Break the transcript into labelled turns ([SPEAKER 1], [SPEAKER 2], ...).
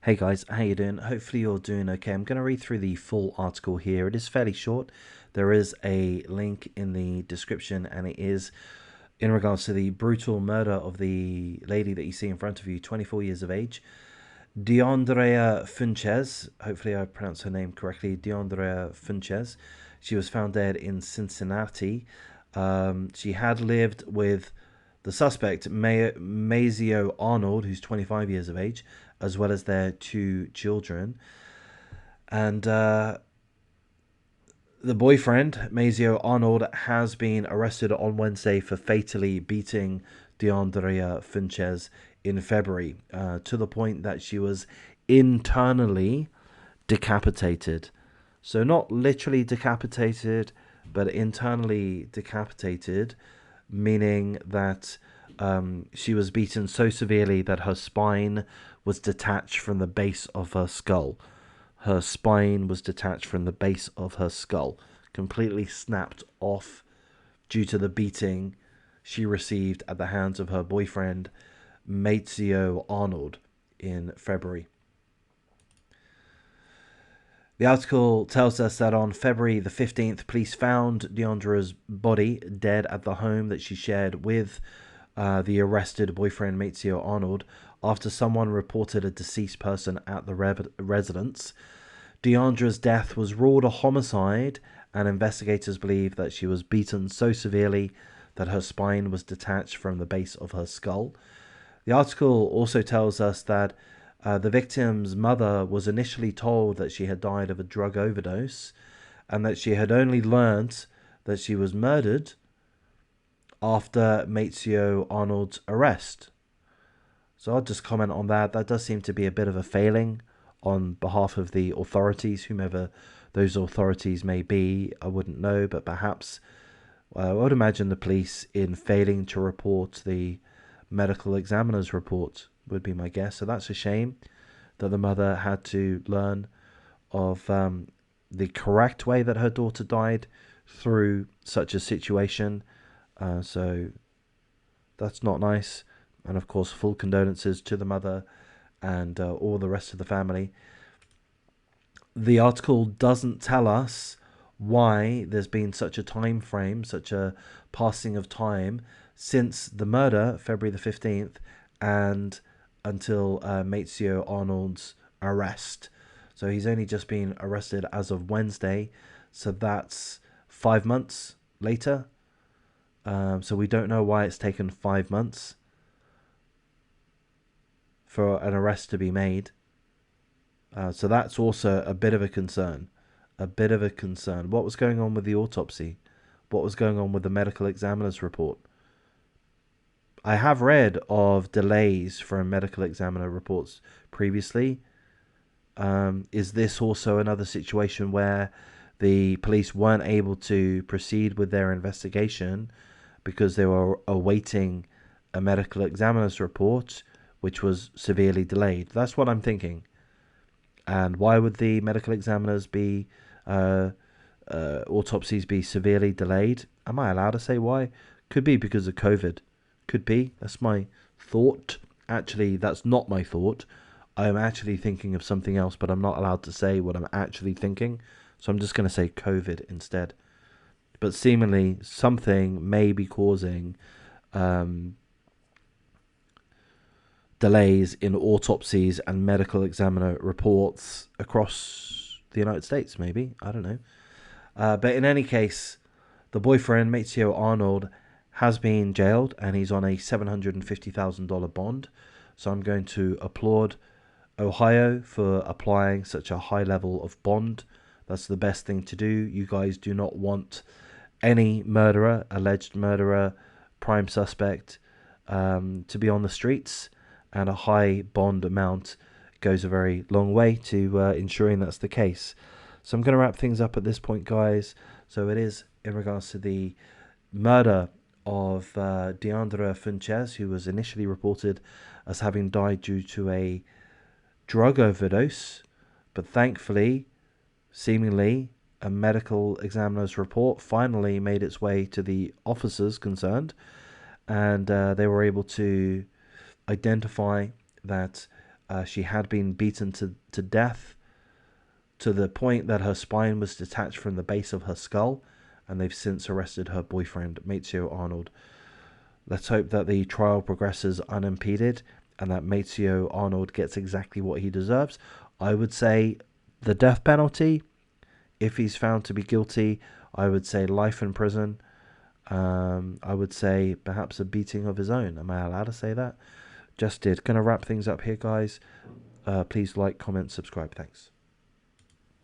[SPEAKER 1] Hey guys, how you doing? Hopefully you're doing okay. I'm going to read through the full article here. It is fairly short. There is a link in the description, and it is in regards to the brutal murder of the lady that you see in front of you, 24 years of age, Deandrea Funchess. Hopefully I pronounced her name correctly. Deandrea Funchess. She was found dead in Cincinnati. She had lived with the suspect, Mazio Arnold, who's 25 years of age, as well as their two children. And the boyfriend, Mazio Arnold, has been arrested on Wednesday for fatally beating Deandrea Funchess in February, to the point that she was internally decapitated. So, not literally decapitated, but internally decapitated, meaning that she was beaten so severely that her spine was detached from the base of her skull. Her spine was detached from the base of her skull, completely snapped off due to the beating she received at the hands of her boyfriend, Mazio Arnold, in February. The article tells us that on February the 15th, police found Deandrea's body dead at the home that she shared with the arrested boyfriend, Mazio Arnold, after someone reported a deceased person at the residence. Deandrea's death was ruled a homicide, and investigators believe that she was beaten so severely that her spine was detached from the base of her skull. The article also tells us that the victim's mother was initially told that she had died of a drug overdose, and that she had only learnt that she was murdered after Mazio Arnold's arrest. So I'll just comment on that. That does seem to be a bit of a failing on behalf of the authorities, whomever those authorities may be. I wouldn't know, but perhaps I would imagine the police, in failing to report the medical examiner's report, would be my guess. So that's a shame that the mother had to learn of the correct way that her daughter died through such a situation. So that's not nice. And of course, full condolences to the mother and all the rest of the family. The article doesn't tell us why there's been such a time frame, such a passing of time since the murder, February the 15th, and until Mazio Arnold's arrest. So he's only just been arrested as of Wednesday, so that's 5 months later. So we don't know why it's taken 5 months for an arrest to be made. So that's also a bit of a concern. A bit of a concern. What was going on with the autopsy? What was going on with the medical examiner's report? I have read of delays from medical examiner reports previously. Is this also another situation where the police weren't able to proceed with their investigation because they were awaiting a medical examiner's report, which was severely delayed? That's what I'm thinking. And why would the medical examiners be autopsies be severely delayed? Am I allowed to say why? Could be because of COVID. Could be. That's my thought. Actually, that's not my thought. I'm actually thinking of something else, but I'm not allowed to say what I'm actually thinking. So I'm just going to say COVID instead. But seemingly something may be causing delays in autopsies and medical examiner reports across the United States, maybe. I don't know. But in any case, the boyfriend, Mazio Arnold, has been jailed and he's on a $750,000 bond. So I'm going to applaud Ohio for applying such a high level of bond. That's the best thing to do. You guys do not want any murderer, alleged murderer, prime suspect to be on the streets, and a high bond amount goes a very long way to ensuring that's the case. So I'm going to wrap things up at this point, guys. So it is in regards to the murder of Deandrea Funchess, who was initially reported as having died due to a drug overdose, but thankfully, seemingly, a medical examiner's report finally made its way to the officers concerned, and they were able to identify that She had been beaten to death to the point that her spine was detached from the base of her skull, and they've since arrested her boyfriend, Maezio Arnold. Let's hope that the trial progresses unimpeded and that Maezio Arnold gets exactly what he deserves. I would say the death penalty. If he's found to be guilty, I would say life in prison. I would say perhaps a beating of his own. Am I allowed to say that? Just did. Gonna wrap things up here, guys. Please like, comment, subscribe. Thanks.